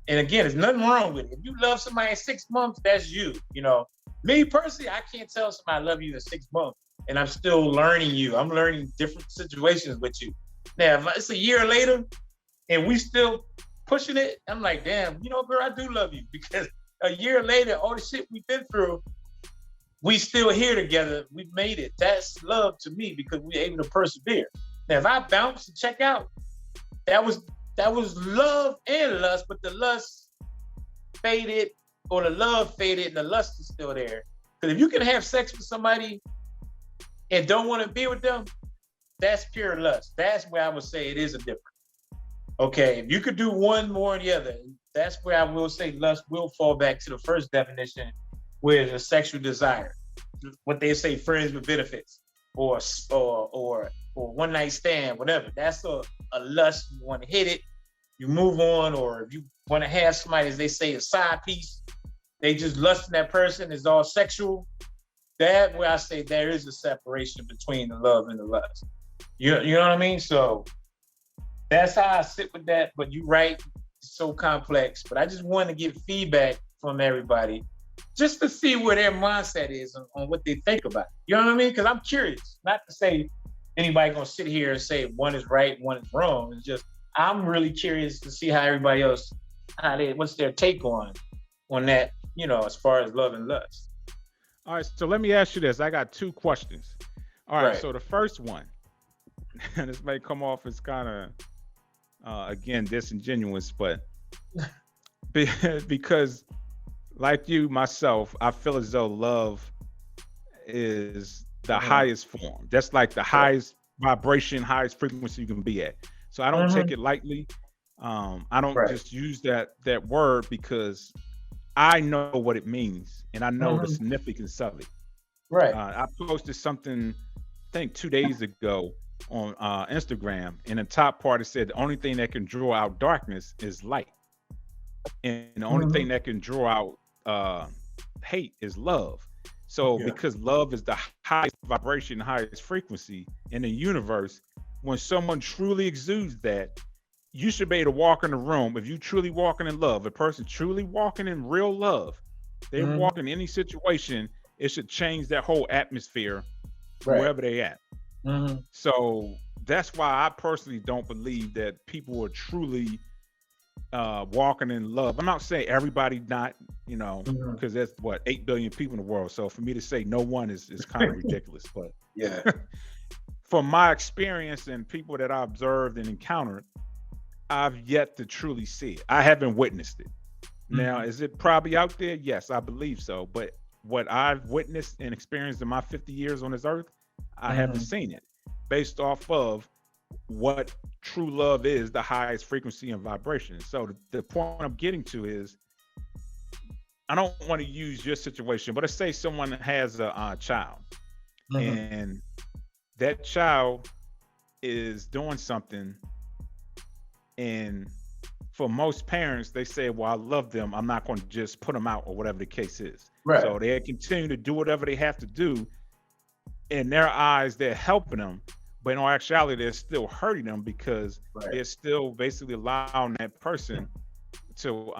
And again, there's nothing wrong with it. If you love somebody in 6 months, that's you. You know, me personally, I can't tell somebody I love you in 6 months, and I'm still learning you. I'm learning different situations with you. Now, if it's a year later and we still pushing it, I'm like, damn, you know, girl, I do love you, because a year later, all the shit we've been through, we still here together. We made it. That's love to me, because we're able to persevere. Now, if I bounce and check out, that was love and lust, but the lust faded, or the love faded and the lust is still there. Because if you can have sex with somebody and don't want to be with them, that's pure lust. That's where I would say it is a difference. Okay, if you could do one more than the other, that's where I will say lust will fall back to the first definition, where it's a sexual desire. What they say, friends with benefits, or one night stand, whatever. That's a lust. You want to hit it, you move on, or if you want to have somebody, as they say, a side piece, they just lusting that person, is all sexual. That where I say there is a separation between the love and the lust. You know what I mean? So that's how I sit with that. But you're right, it's so complex. But I just want to get feedback from everybody, just to see where their mindset is on what they think about it. You know what I mean? Because I'm curious. Not to say anybody gonna sit here and say one is right, one is wrong. It's just I'm really curious to see how everybody else, what's their take on that, you know, as far as love and lust. All right, so let me ask you this. I got 2 questions. All right. So the first one, and this may come off as kind of, again, disingenuous, but because like you, myself, I feel as though love is the highest form. That's like the highest vibration, highest frequency you can be at. So I don't take it lightly. I don't just use that word, because I know what it means and I know the significance of it. Right. I posted something, I think 2 days ago on Instagram, and the top part it said the only thing that can draw out darkness is light, and the only thing that can draw out hate is love. So because love is the highest vibration, highest frequency in the universe, when someone truly exudes that, you should be able to walk in the room. If you truly walking in love, a person truly walking in real love, they walk in any situation, it should change that whole atmosphere wherever they at. So that's why I personally don't believe that people are truly walking in love. I'm not saying everybody not, you know, because there's 8 billion people in the world. So for me to say no one is kind of ridiculous. But from my experience and people that I observed and encountered, I've yet to truly see it. I haven't witnessed it. Now, is it probably out there? Yes, I believe so. But what I've witnessed and experienced in my 50 years on this earth, I haven't seen it, based off of what true love is, the highest frequency and vibration. So the point I'm getting to is, I don't want to use your situation, but let's say someone has a child, and that child is doing something, and for most parents, they say, well, I love them, I'm not going to just put them out, or whatever the case is. Right. So they continue to do whatever they have to do. In their eyes, they're helping them, but in all actuality, they're still hurting them, because they're still basically allowing that person to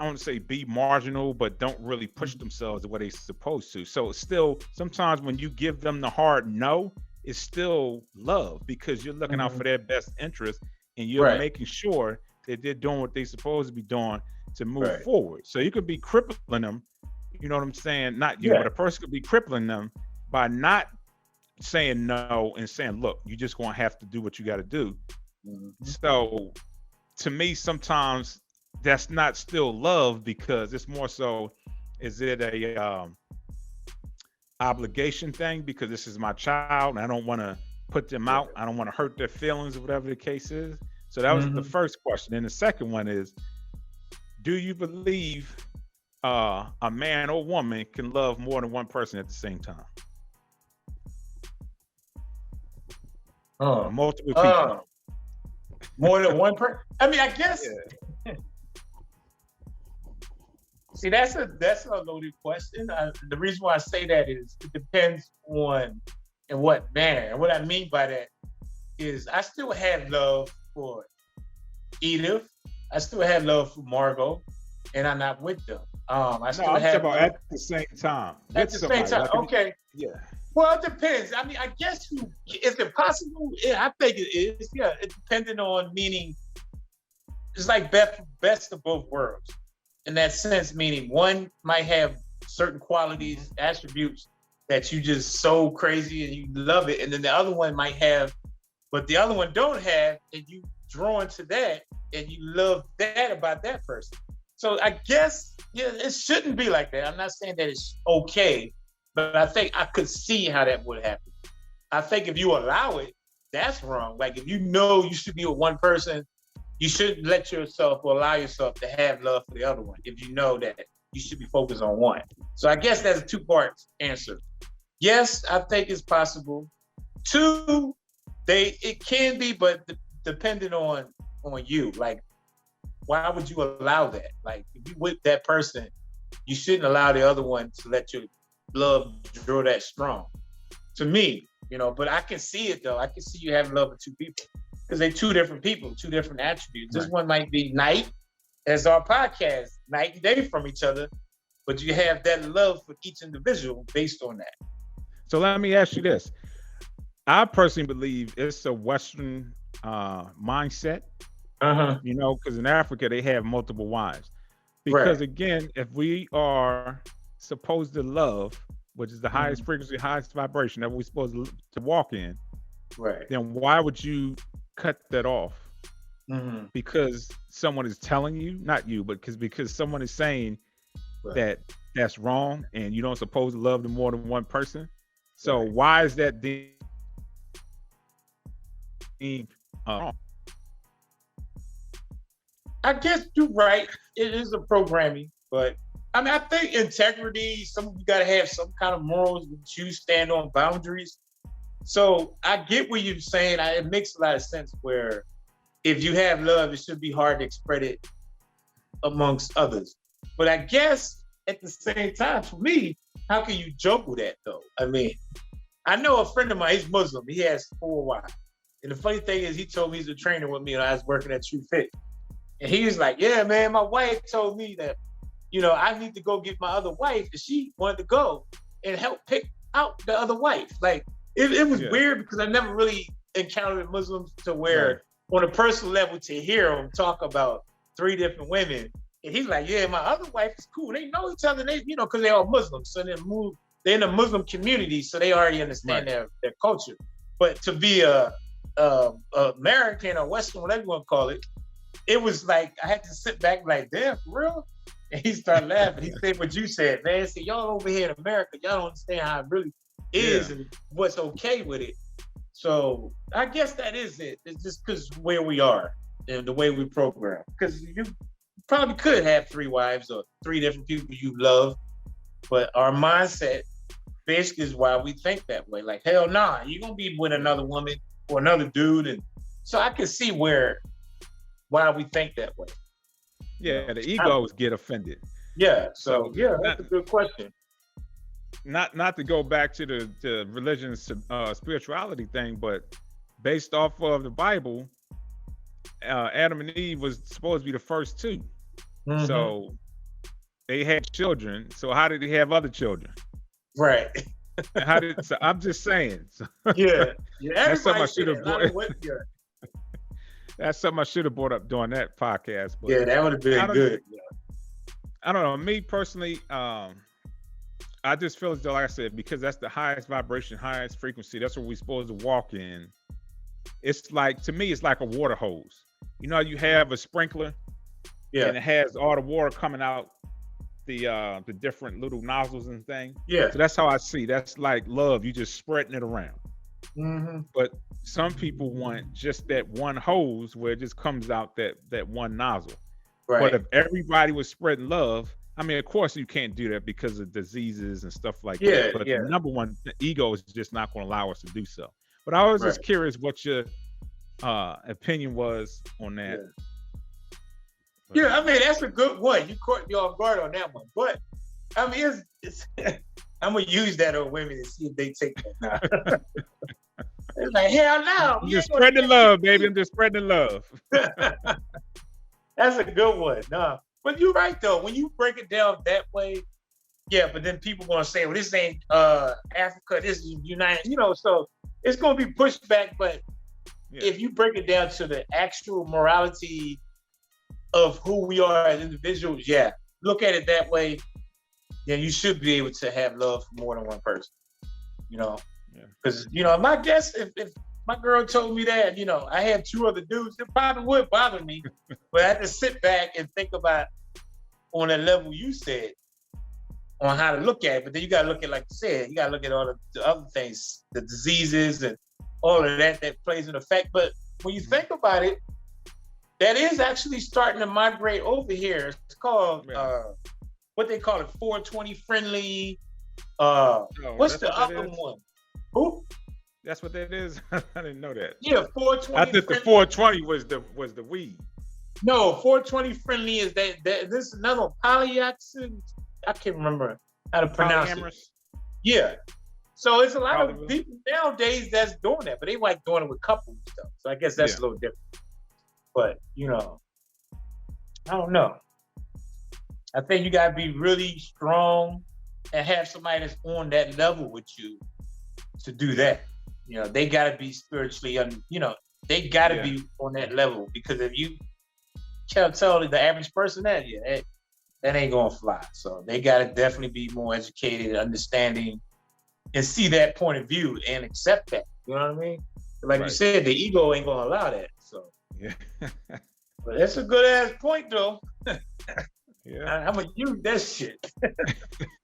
I want to say be marginal, but don't really push themselves the way they're supposed to. So it's still, sometimes when you give them the hard no, it's still love, because you're looking out for their best interest, and you're making sure that they're doing what they're supposed to be doing to move forward. So you could be crippling them, you know what I'm saying? Not you, but a person could be crippling them by not saying no and saying, look, you just gonna have to do what you got to do. So to me, sometimes that's not still love, because it's more so, is it a obligation thing, because this is my child and I don't want to put them out, I don't want to hurt their feelings, or whatever the case is. So that was the first question. And the second one is, do you believe a man or woman can love more than one person at the same time? Multiple people. More than one person? I mean, I guess. See, that's a loaded question. The reason why I say that is, it depends on and what manner. And what I mean by that is, I still have love for Edith. I still have love for Margot, and I'm not with them. I still have about at the same time. At the same time, okay. Yeah. Well, it depends. I mean, I guess is it possible? Yeah, I think it is. Yeah, it depending on, meaning it's like best of both worlds. In that sense, meaning one might have certain qualities, attributes that you just so crazy and you love it, and then the other one might have, but the other one don't have, and you drawn to that and you love that about that person. So I guess, yeah, it shouldn't be like that. I'm not saying that it's okay, but I think I could see how that would happen. I think if you allow it, that's wrong. Like, if you know you should be with one person, you shouldn't let yourself or allow yourself to have love for the other one, if you know that you should be focused on one. So I guess that's a two-part answer. Yes, I think it's possible. Two, it can be, but depending on you. Like, why would you allow that? Like, if you with that person, you shouldn't allow the other one to let your love grow that strong. To me, but I can see it though. I can see you having love for two people, because they're two different people, two different attributes. This one might be night, as our podcast, night and day from each other, but you have that love for each individual based on that. So let me ask you this. I personally believe it's a Western mindset, because in Africa, they have multiple wives. Because again, if we are supposed to love, which is the highest frequency, highest vibration that we're supposed to walk in, then why would you cut that off? Because someone is telling you, not you, but because someone is saying that that's wrong and you don't supposed to love more than one person. So why is that wrong? I guess you're right. It is a programming, but I mean, I think integrity, you got to have some kind of morals that you stand on, boundaries. So I get what you're saying. It makes a lot of sense where if you have love, it should be hard to express it amongst others. But I guess at the same time, for me, how can you joke with that though? I mean, I know a friend of mine, he's Muslim. He has 4 wives. And the funny thing is, he told me he's a trainer with me when I was working at True Fit. And he was like, yeah, man, my wife told me that, I need to go get my other wife, and she wanted to go and help pick out the other wife. Like, it was weird, because I never really encountered Muslims to where, on a personal level, to hear them talk about 3 different women. And he's like, yeah, my other wife is cool. They know each other, because they're all Muslims. So they're in the Muslim community, so they already understand their culture. But to be a American or Western, whatever you want to call it, it was like I had to sit back like, damn, for real? And he started laughing. He said what you said, man. He said, y'all over here in America, y'all don't understand how it really is and what's okay with it. So I guess that is it. It's just because where we are and the way we program. Because you probably could have 3 wives or 3 different people you love, but our mindset basically is why we think that way. Like, hell nah, you're gonna be with another woman or another dude. And so I can see why we think that way. Yeah, the egos get offended. Yeah, so yeah, that's a good question. Not to go back to the religion spirituality thing, but based off of the Bible, Adam and Eve was supposed to be the first 2. Mm-hmm. So they had children. So how did they have other children? Right. So I'm just saying. Yeah. That's something I should have brought. That's something I should have brought up during that podcast. But yeah, that would have been good. I don't know. Me personally, I just feel as though, like I said, because that's the highest vibration, highest frequency. That's what we're supposed to walk in. It's like, to me, it's like a water hose. You know, you have a sprinkler, and it has all the water coming out the different little nozzles and things. Yeah. So that's how I see. That's like love. You just spreading it around. Mm-hmm. But some people want just that one hose where it just comes out that one nozzle. Right. But if everybody was spreading love, I mean, of course you can't do that because of diseases and stuff like that. But the number one, the ego is just not going to allow us to do so. But I was just curious what your opinion was on that. Yeah, I mean, that's a good one. You caught me off guard on that one. But I mean, it's I'm gonna use that on women and see if they take that. It's like, hell no. I'm just spreading love, baby. I'm just spreading love. That's a good one. No, but you're right though. When you break it down that way, yeah. But then people gonna say, "Well, this ain't Africa. This is United." You know, so it's gonna be pushed back. But if you break it down to the actual morality of who we are as individuals, look at it that way. Then you should be able to have love for more than one person. You know, because my guess, if my girl told me that, I had 2 other dudes, it probably would bother me. But I had to sit back and think about on that level you said on how to look at it. But then you got to look at, like you said, you got to look at all the other things, the diseases and all of that plays an effect. But when you think about it, that is actually starting to migrate over here. It's called what they call it, 420 friendly. What's the other one? Who? That's what that is. I didn't know that. Yeah, 420. I think the 420 was the weed. No, 420 friendly is that this is another one. Polyoxin. I can't remember how to pronounce it. Yeah. So it's a lot of people nowadays that's doing that, but they like doing it with couples and stuff. So I guess that's a little different. But I don't know. I think you gotta be really strong and have somebody that's on that level with you to do that. They gotta be spiritually, they gotta be on that level, because if you can't tell the average person that ain't gonna fly. So they gotta definitely be more educated, understanding, and see that point of view and accept that. You know what I mean? Like you said, the ego ain't gonna allow that. So but that's a good ass point though. I'm gonna use that shit.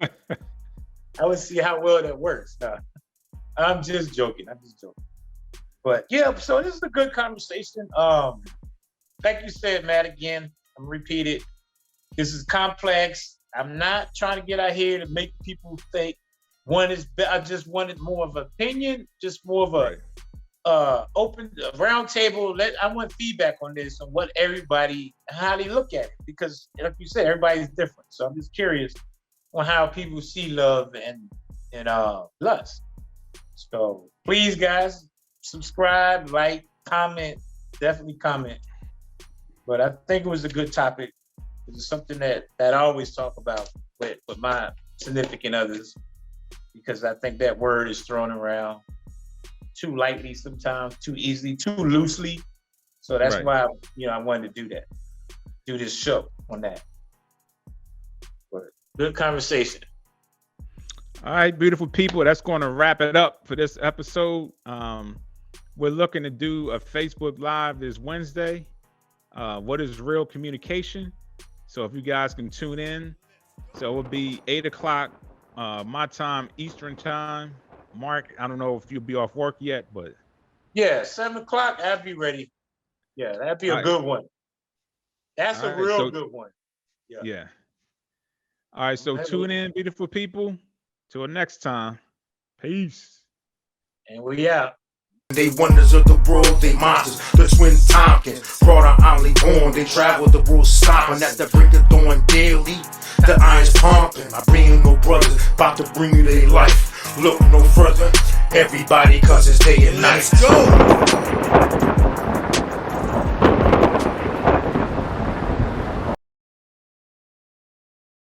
I would see how well that works. I'm just joking. But so this is a good conversation. Like you said, Matt, again, I'm gonna repeat it. This is complex. I'm not trying to get out here to make people think one is better. I just wanted more of an opinion, just more of a open round table. I want feedback on this, on what everybody, how they look at it, because like you said, everybody's different. So I'm just curious on how people see love and lust. So please, guys, subscribe, like, comment, definitely comment. But I think it was a good topic. It's something that I always talk about with my significant others, because I think that word is thrown around too lightly sometimes, too easily, too loosely. So that's why I wanted to do this show on that. But good conversation. All right, beautiful people. That's going to wrap it up for this episode. We're looking to do a Facebook Live this Wednesday. What is real communication? So if you guys can tune in, so it will be 8 o'clock my time, Eastern time. Mark, I don't know if you'll be off work yet, but Yeah, 7 o'clock, I'll be ready. Yeah, that'd be a All right. good one. That's All a right, real so- good one. yeah. All right, so That tune was- in, beautiful people. Till next time. Peace. And we out. They wonders of the world, they monsters. The twin Tompkins, brought out only born. They travel the world stomping at the break of dawn daily. The iron's pumping. I bring you no brothers, about to bring you their life. Look no further, everybody, cause it's day and night. Let's go.